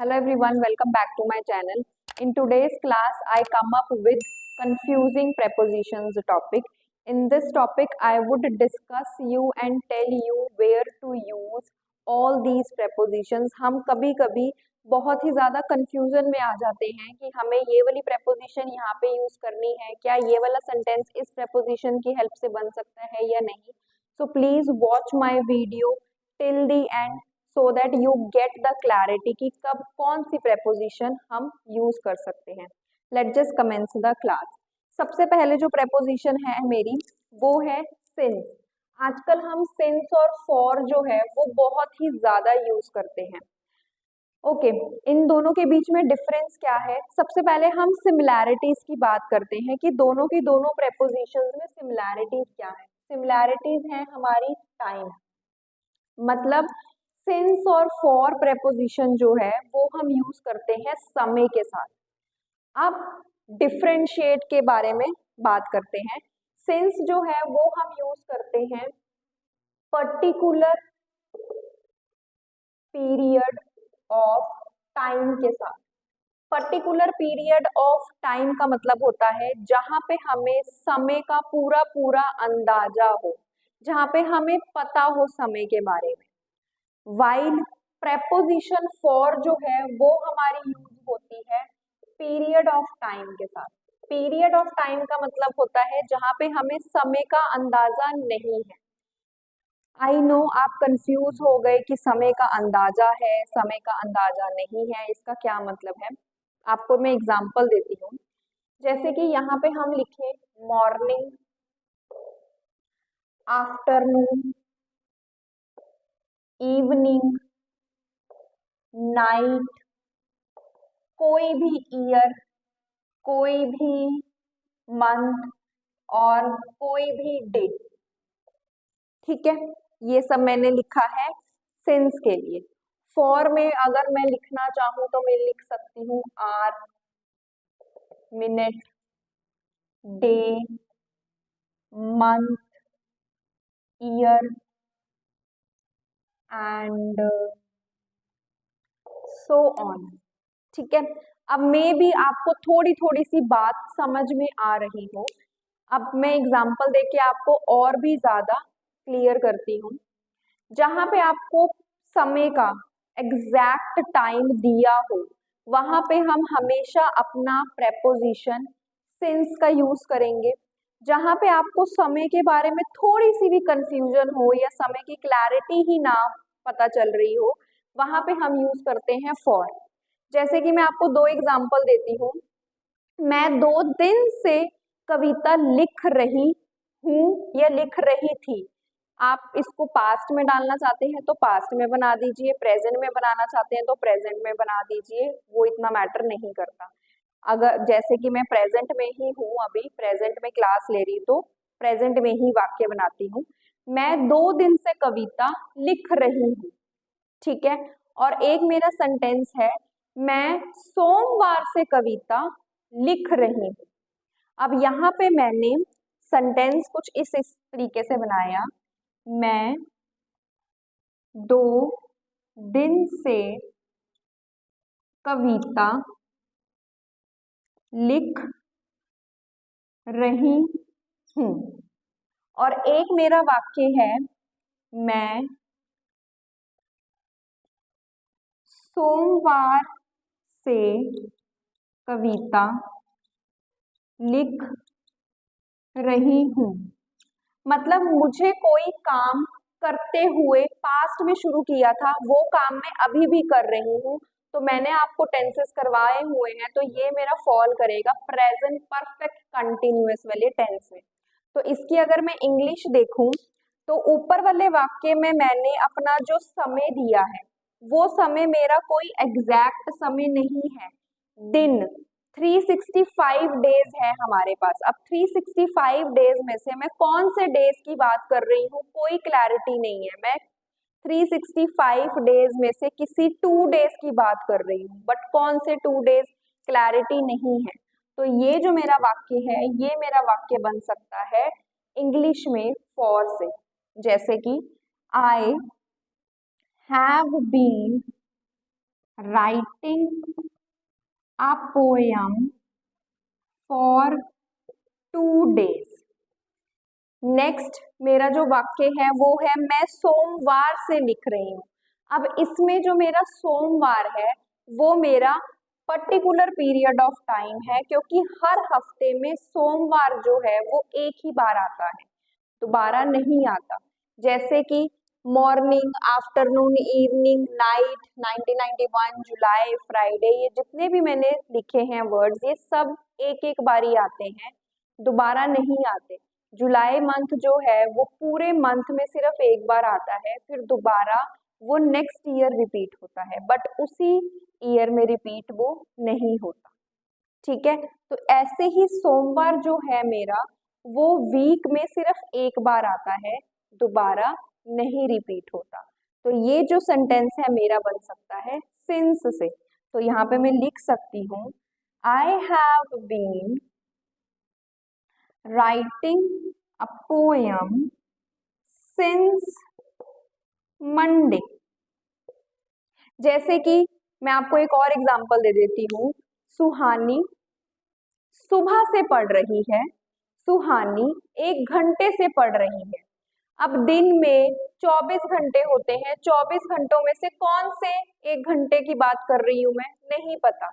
Hello everyone, welcome back to my channel. In today's class, I come up with confusing prepositions topic. In this topic, I would discuss you and tell you where to use all these prepositions. हम कभी कभी बहुत ही ज़्यादा confusion में आ जाते हैं कि हमें ये वाली preposition यहाँ पे use करनी है, क्या ये वाला sentence इस preposition की help से बन सकता है या नहीं. So please watch my video till the end so that you get the clarity कि कब कौन सी preposition हम use कर सकते हैं. Let's just commence the class. सबसे पहले जो preposition है मेरी वो है since. आजकल हम since और for जो है वो बहुत ही ज़्यादा use करते हैं. ओके इन दोनों के बीच में डिफरेंस क्या है. सबसे पहले हम सिमिलैरिटीज की बात करते हैं कि दोनों की दोनों प्रेपोजिशंस में सिमिलैरिटीज क्या है. सिमिलैरिटीज है हमारी टाइम. मतलब सिंस और फॉर प्रेपोजिशन जो है वो हम यूज करते हैं समय के साथ. अब डिफरेंशिएट के बारे में बात करते हैं. सिंस जो है वो हम यूज करते हैं पर्टिकुलर पीरियड ऑफ टाइम के साथ. पर्टिकुलर पीरियड ऑफ टाइम का मतलब होता है जहां पे हमें समय का पूरा पूरा अंदाजा हो, जहां पे हमें पता हो समय के बारे में. वाइल प्रेपोजिशन फॉर जो है वो हमारी यूज होती है पीरियड ऑफ टाइम के साथ. पीरियड ऑफ टाइम का मतलब होता है जहां पे हमें समय का अंदाजा नहीं है. आई नो आप कंफ्यूज हो गए कि समय का अंदाजा है, समय का अंदाजा नहीं है, इसका क्या मतलब है. आपको मैं एग्जांपल देती हूँ. जैसे कि यहाँ पे हम लिखे मॉर्निंग, आफ्टरनून, इवनिंग, नाइट, कोई भी ईयर, कोई भी मंथ और कोई भी डे. ठीक है, ये सब मैंने लिखा है सिंस के लिए. फॉर में अगर मैं लिखना चाहूं तो मैं लिख सकती हूँ hour, minute, day, month, year and so on. ठीक है, अब मैं भी आपको थोड़ी थोड़ी सी बात समझ में आ रही हो. अब मैं एग्जांपल देके आपको और भी ज्यादा क्लियर करती हूँ. जहां पे आपको समय का एग्जैक्ट टाइम दिया हो वहां पे हम हमेशा अपना प्रेपोजिशन सिंस का यूज करेंगे. जहां पे आपको समय के बारे में थोड़ी सी भी कंफ्यूजन हो या समय की क्लैरिटी ही ना पता चल रही हो वहां पे हम यूज करते हैं फॉर. जैसे कि मैं आपको दो एग्जांपल देती हूँ. मैं 2 दिन से कविता लिख रही हूँ या लिख रही थी. आप इसको पास्ट में डालना चाहते हैं तो पास्ट में बना दीजिए, प्रेजेंट में बनाना चाहते हैं तो प्रेजेंट में बना दीजिए, वो इतना मैटर नहीं करता. अगर जैसे कि मैं प्रेजेंट में ही हूँ, अभी प्रेजेंट में क्लास ले रही तो प्रेजेंट में ही वाक्य बनाती हूँ. मैं 2 दिन से कविता लिख रही हूँ. ठीक है, और एक मेरा सेंटेंस है मैं सोमवार से कविता लिख रही हूँ. अब यहाँ पे मैंने सेंटेंस कुछ इस तरीके से बनाया. मैं 2 दिन से कविता लिख रही हूँ. और एक मेरा वाक्य है मैं सोमवार से कविता लिख रही हूँ. मतलब मुझे कोई काम करते हुए पास्ट में शुरू किया था, वो काम मैं अभी भी कर रही हूँ, तो मैंने आपको टेंसेस करवाए हुए हैं तो ये मेरा फॉल करेगा प्रेजेंट परफेक्ट कंटिन्यूअस वाले टेंस में. तो इसकी अगर मैं इंग्लिश देखूं तो ऊपर वाले वाक्य में मैंने अपना जो समय दिया है वो समय मेरा कोई एग्जैक्ट समय नहीं है. दिन 365 डेज है हमारे पास. अब 365 डेज में से मैं कौन से डेज की बात कर रही हूँ कोई क्लैरिटी नहीं है. मैं 365 डेज में से किसी 2 डेज की बात कर रही हूँ, बट कौन से 2 डेज क्लैरिटी नहीं है. तो ये जो मेरा वाक्य है ये मेरा वाक्य बन सकता है इंग्लिश में फॉर से. जैसे कि I have been writing a poem for 2 days। Next मेरा जो वाक्य है वो है मैं सोमवार से लिख रही हूँ। अब इसमें जो मेरा सोमवार है वो मेरा पर्टिकुलर पीरियड ऑफ टाइम है, क्योंकि हर हफ्ते में सोमवार जो है वो एक ही बार आता है, दोबारा नहीं आता। जैसे कि मॉर्निंग, आफ्टरनून, इवनिंग, नाइट, 1991, जुलाई, फ्राइडे, ये जितने भी मैंने लिखे हैं वर्ड्स ये सब एक एक बारी आते हैं, दोबारा नहीं आते। जुलाई मंथ जो है वो पूरे मंथ में सिर्फ एक बार आता है, फिर दोबारा वो नेक्स्ट ईयर रिपीट होता है, बट उसी ईयर में रिपीट वो नहीं होता। ठीक है, तो ऐसे ही सोमवार जो है मेरा वो वीक में सिर्फ एक बार आता है, दोबारा नहीं रिपीट होता। तो ये जो सेंटेंस है मेरा बन सकता है सिंस से। तो यहाँ पे मैं लिख सकती हूँ I have been writing a poem since Monday. जैसे कि मैं आपको एक और एग्जांपल दे देती हूँ। सुहानी सुबह से पढ़ रही है, सुहानी 1 घंटे से पढ़ रही है। अब दिन में 24 घंटे होते हैं, 24 घंटों में से कौन से 1 घंटे की बात कर रही हूं मैं, नहीं पता।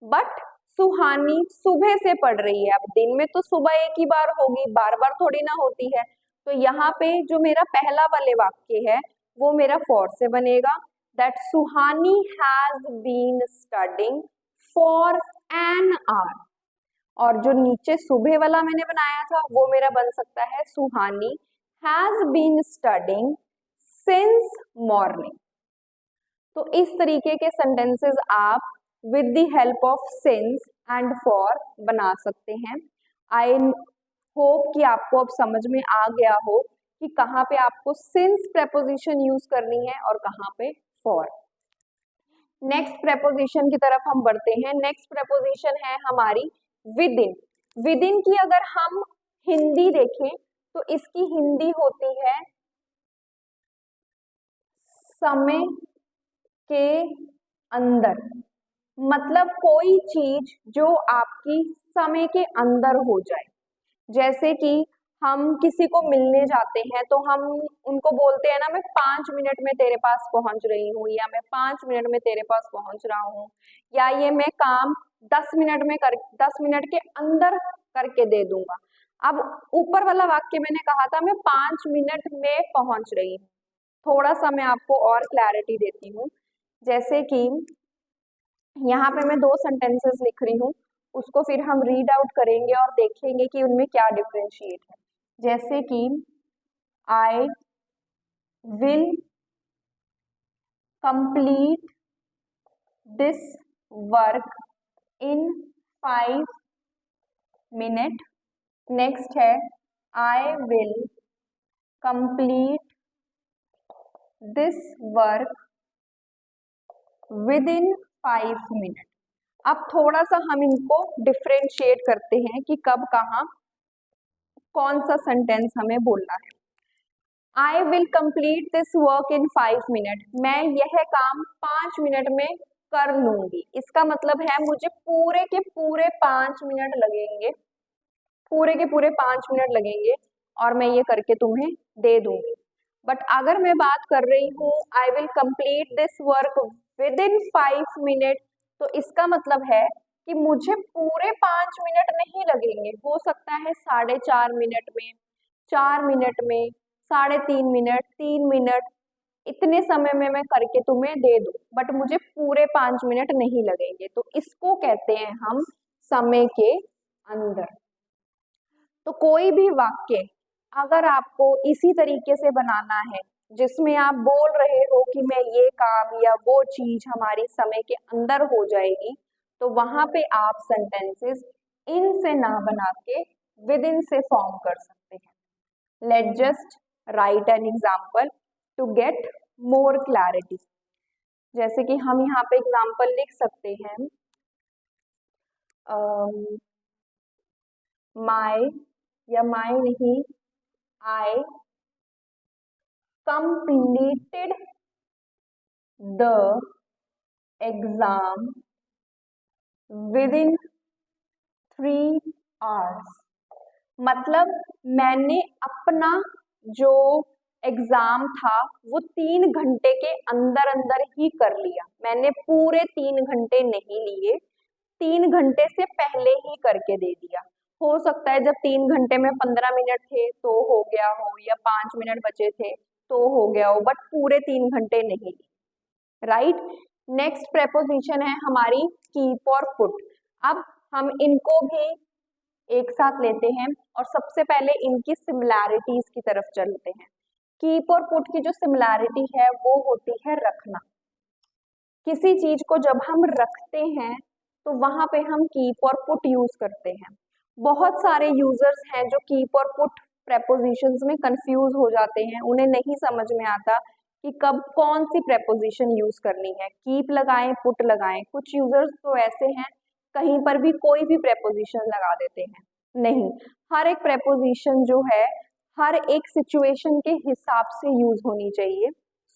बट सुहानी सुबह से पढ़ रही है। अब दिन में तो सुबह एक ही बार होगी, बार बार थोड़ी ना होती है। तो यहाँ पे जो मेरा पहला वाले वाक्य है वो मेरा फॉर से बनेगा, that Suhani has been studying for an hour. और जो नीचे सुबह वाला मैंने बनाया था वो मेरा बन सकता है Suhani has been studying since morning. तो इस तरीके के सेंटेंसेस आप with the help of since and for बना सकते हैं। आई होप कि आपको अब समझ में आ गया हो कि कहाँ पे आपको सिंस प्रेपोजिशन यूज करनी है और कहाँ पे फॉर। नेक्स्ट प्रेपोजिशन की तरफ हम बढ़ते हैं। नेक्स्ट प्रेपोजिशन है हमारी विद इन। विद इन की अगर हम हिंदी देखें तो इसकी हिंदी होती है समय के अंदर। मतलब कोई चीज जो आपकी समय के अंदर हो जाए। जैसे कि हम किसी को मिलने जाते हैं तो हम उनको बोलते हैं ना, मैं 5 मिनट में तेरे पास पहुंच रही हूँ, या मैं 5 मिनट में तेरे पास पहुंच रहा हूँ, या ये मैं काम 10 मिनट में 10 मिनट के अंदर करके दे दूंगा। अब ऊपर वाला वाक्य मैंने कहा था मैं 5 मिनट में पहुंच रही हूँ। थोड़ा सा मैं आपको और क्लैरिटी देती हूँ। जैसे कि यहाँ पे मैं 2 सेंटेंसेस लिख रही हूँ, उसको फिर हम रीड आउट करेंगे और देखेंगे कि उनमें क्या डिफरेंशिएट है। जैसे कि I will complete this work in 5 minute. Next है I will complete this work within 5 minute. अब थोड़ा सा हम इनको डिफरेंशिएट करते हैं कि कब कहाँ कौन सा सेंटेंस हमें बोलना है। I will complete this work in 5 minute. मैं यह काम 5 मिनट में कर लूंगी। इसका मतलब है मुझे पूरे के पूरे 5 मिनट लगेंगे, पूरे के पूरे 5 मिनट लगेंगे और मैं ये करके तुम्हें दे दूंगी। बट अगर मैं बात कर रही हूँ आई will complete this work within 5 minute, तो इसका मतलब है कि मुझे पूरे 5 मिनट नहीं लगेंगे। हो सकता है 4.5 मिनट में, 4 मिनट में, 3.5 मिनट, 3 मिनट, इतने समय में मैं करके तुम्हें दे दूं, बट मुझे पूरे 5 मिनट नहीं लगेंगे। तो इसको कहते हैं हम समय के अंदर। तो कोई भी वाक्य अगर आपको इसी तरीके से बनाना है जिसमें आप बोल रहे हो कि मैं ये काम या वो चीज हमारी समय के अंदर हो जाएगी, तो वहां पे आप सेंटेंसेस इन से ना बना के विद इन से फॉर्म कर सकते हैं। Let just write an example to get more clarity. जैसे कि हम यहाँ पे एग्जाम्पल लिख सकते हैं, माई या माई नहीं, आई completed the exam with in 3 hours। मतलब मैंने अपना जो एग्जाम था वो 3 घंटे के अंदर अंदर ही कर लिया। मैंने पूरे 3 घंटे नहीं लिए, 3 घंटे से पहले ही करके दे दिया। हो सकता है जब 3 घंटे में 15 मिनट थे तो हो गया हो, या 5 मिनट बचे थे तो हो गया हो, बट पूरे 3 घंटे नहीं लिए। राइट। नेक्स्ट प्रेपोजिशन है हमारी कीप और पुट। अब हम इनको भी एक साथ लेते हैं और सबसे पहले इनकी सिमिलैरिटीज की तरफ चलते हैं। कीप और पुट की जो सिमिलैरिटी है वो होती है रखना। किसी चीज को जब हम रखते हैं तो वहां पे हम कीप और पुट यूज करते हैं। बहुत सारे यूजर्स हैं जो कीप और पुट प्रेपोजिशंस में कंफ्यूज हो जाते हैं, उन्हें नहीं समझ में आता कि कब कौन सी प्रेपोजिशन यूज करनी है, कीप लगाएं पुट लगाएं। कुछ यूजर्स तो ऐसे हैं कहीं पर भी कोई भी प्रेपोजिशन लगा देते हैं। नहीं, हर एक प्रेपोजिशन जो है हर एक सिचुएशन के हिसाब से यूज होनी चाहिए,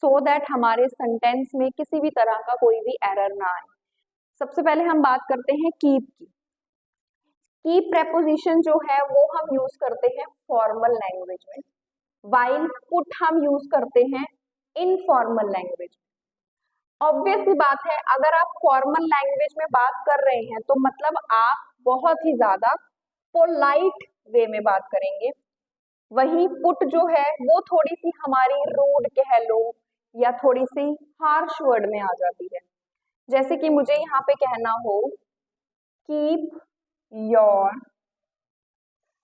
सो दैट हमारे सेंटेंस में किसी भी तरह का कोई भी एरर ना आए। सबसे पहले हम बात करते हैं कीप की। कीप प्रेपोजिशन जो है वो हम यूज करते हैं फॉर्मल लैंग्वेज में, वाइल पुट हम यूज करते हैं इनफॉर्मल लैंग्वेज। ऑब्वियस सी बात है, अगर आप फॉर्मल लैंग्वेज में बात कर रहे हैं तो मतलब आप बहुत ही ज्यादा पोलाइट वे में बात करेंगे। वही पुट जो है वो थोड़ी सी हमारी रूड कह लो या थोड़ी सी हार्श वर्ड में आ जाती है। जैसे कि मुझे यहाँ पे कहना हो keep your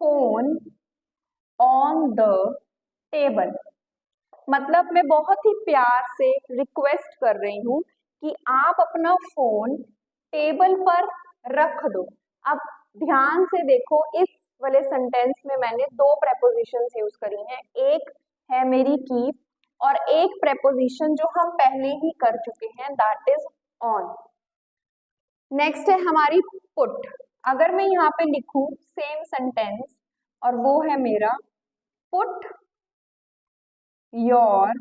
phone on the table, मतलब मैं बहुत ही प्यार से रिक्वेस्ट कर रही हूँ कि आप अपना फोन टेबल पर रख दो। अब ध्यान से देखो, इस वाले सेंटेंस में मैंने 2 प्रेपोजिशंस यूज करी हैं, एक है मेरी कीप और एक प्रेपोजिशन जो हम पहले ही कर चुके हैं, दैट इज ऑन। नेक्स्ट है हमारी पुट। अगर मैं यहाँ पे लिखूं सेम सेंटेंस और वो है मेरा put your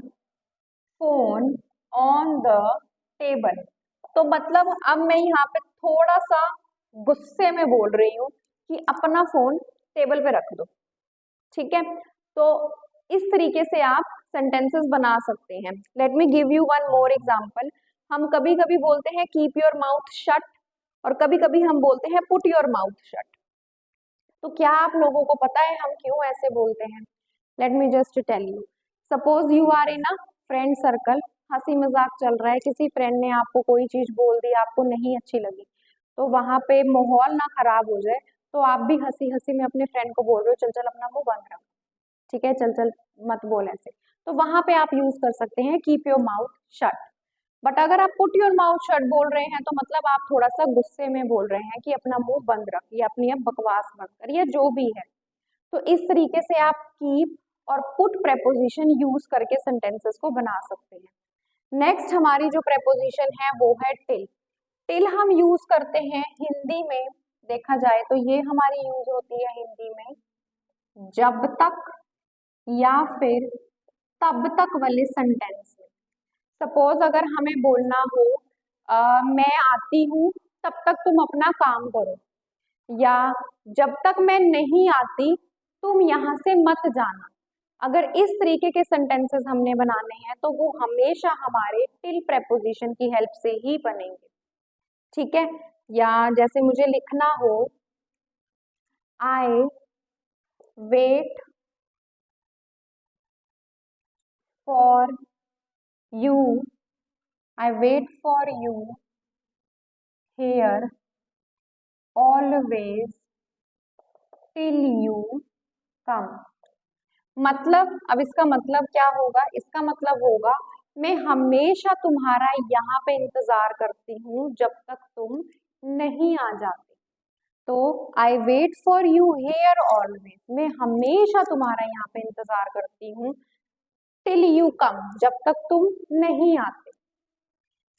phone on the table, तो मतलब अब मैं यहाँ पे थोड़ा सा गुस्से में बोल रही हूँ कि अपना फोन टेबल पे रख दो। ठीक है, तो इस तरीके से आप सेंटेंसेस बना सकते हैं। Let me give you one more example. हम कभी कभी बोलते हैं कीप योर माउथ शट और कभी कभी हम बोलते हैं पुट योर माउथ शट। तो क्या आप लोगों को पता है हम क्यों ऐसे बोलते हैं? Let me just tell you. Suppose you are in a friend circle, हंसी मजाक चल रहा है, किसी फ्रेंड ने आपको कोई चीज बोल दी, आपको नहीं अच्छी लगी, तो वहां पे माहौल ना खराब हो जाए तो आप भी हंसी हंसी में अपने फ्रेंड को बोल रहे हो चल चल अपना मुंह बंद रख, ठीक है, चल चल मत बोल ऐसे। तो वहां पे आप यूज कर सकते हैं keep your mouth shut. But अगर आप पुट योर माउथ शट बोल रहे हैं तो मतलब आप थोड़ा सा गुस्से में बोल रहे हैं कि अपना मुंह बंद रख या अपनी अब बकवास बंद कर या जो भी है। तो इस तरीके से आप कीप और पुट प्रेपोजिशन यूज करके सेंटेंसेस को बना सकते हैं। नेक्स्ट हमारी जो प्रेपोजिशन है वो है टिल। टिल हम यूज करते हैं हिंदी में, देखा जाए तो ये हमारी यूज होती है हिंदी में जब तक या फिर तब तक वाले सेंटेंस में। सपोज अगर हमें बोलना हो मैं आती हूँ तब तक तुम अपना काम करो, या जब तक मैं नहीं आती तुम यहाँ से मत जाना। अगर इस तरीके के सेंटेंसेस हमने बनाने हैं तो वो हमेशा हमारे टिल प्रेपोजिशन की हेल्प से ही बनेंगे। ठीक है, या जैसे मुझे लिखना हो I wait for you, I wait for you here always till you come. मतलब अब इसका मतलब क्या होगा? इसका मतलब होगा मैं हमेशा तुम्हारा यहाँ पे इंतजार करती हूँ जब तक तुम नहीं आ जाते। तो I wait for you here always, मैं हमेशा तुम्हारा यहाँ पे इंतजार करती हूँ टिल यू कम, जब तक तुम नहीं आते।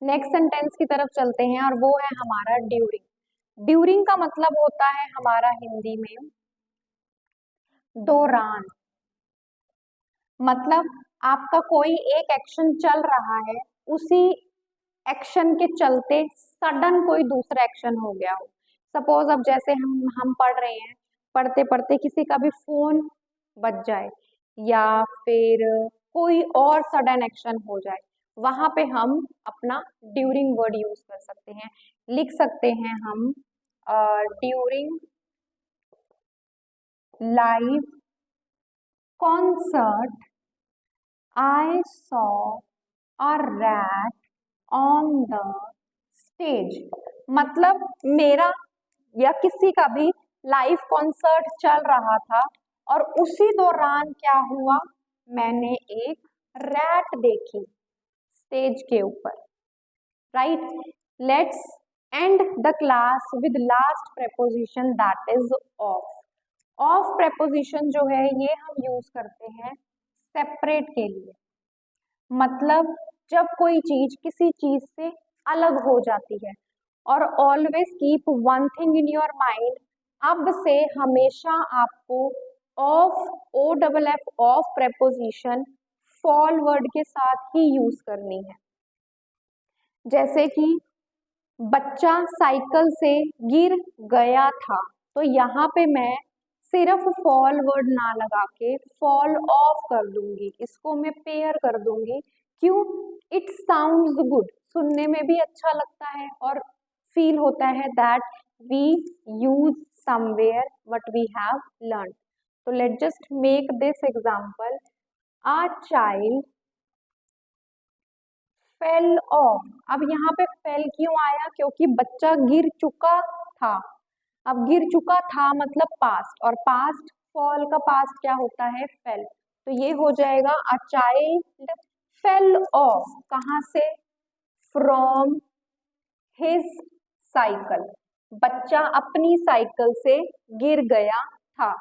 नेक्स्ट सेंटेंस की तरफ चलते हैं और वो है हमारा ड्यूरिंग। ड्यूरिंग का मतलब होता है हमारा हिंदी में दौरान। मतलब आपका कोई एक एक्शन चल रहा है, उसी एक्शन के चलते सडन कोई दूसरा एक्शन हो गया हो। सपोज अब जैसे हम पढ़ रहे हैं, पढ़ते पढ़ते किसी का भी फोन बज जाए या फिर कोई और सडन एक्शन हो जाए, वहां पे हम अपना ड्यूरिंग वर्ड यूज कर सकते हैं। लिख सकते हैं हम during live concert I saw a rat on the stage. मतलब मेरा या किसी का भी लाइव कॉन्सर्ट चल रहा था और उसी दौरान क्या हुआ, मैंने एक रैट देखी स्टेज के ऊपर। Right, let's end the class with last preposition that is of. Of preposition जो है ये हम यूज करते हैं सेपरेट के लिए, मतलब जब कोई चीज किसी चीज से अलग हो जाती है। और always keep one thing in your mind, अब से हमेशा आपको of, O double F of preposition followed के साथ ही यूज करनी है। जैसे कि बच्चा साइकिल से गिर गया था, तो यहाँ पे मैं सिर्फ फॉल वर्ड ना लगा के फॉल ऑफ कर दूंगी, इसको मैं पेयर कर दूंगी। क्यों? इट साउंड्स गुड, सुनने में भी अच्छा लगता है और फील होता है that we use somewhere what we have learn. तो let just make this example, a child fell off. अब यहाँ पे फेल क्यों आया? क्योंकि बच्चा गिर चुका था। अब गिर चुका था मतलब पास्ट, और पास्ट फॉल का पास्ट क्या होता है? फेल। तो ये हो जाएगा अ चाइल्ड फेल ऑफ, कहाँ से? फ्रॉम हिज साइकिल, बच्चा अपनी साइकिल से गिर गया था।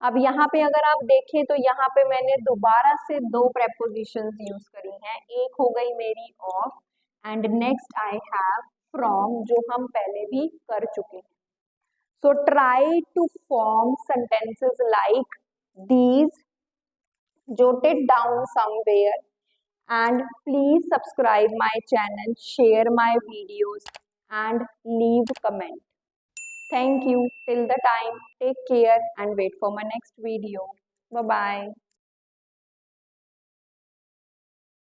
अब यहाँ पे अगर आप देखें तो यहाँ पे मैंने दोबारा से दो prepositions यूज करी हैं। एक हो गई मेरी of and next I have from, जो हम पहले भी कर चुके हैं। So try to form sentences like these, jot it down somewhere, and please subscribe my channel, share my videos and leave comment. Thank you. Till the time, take care and wait for my next video. Bye bye.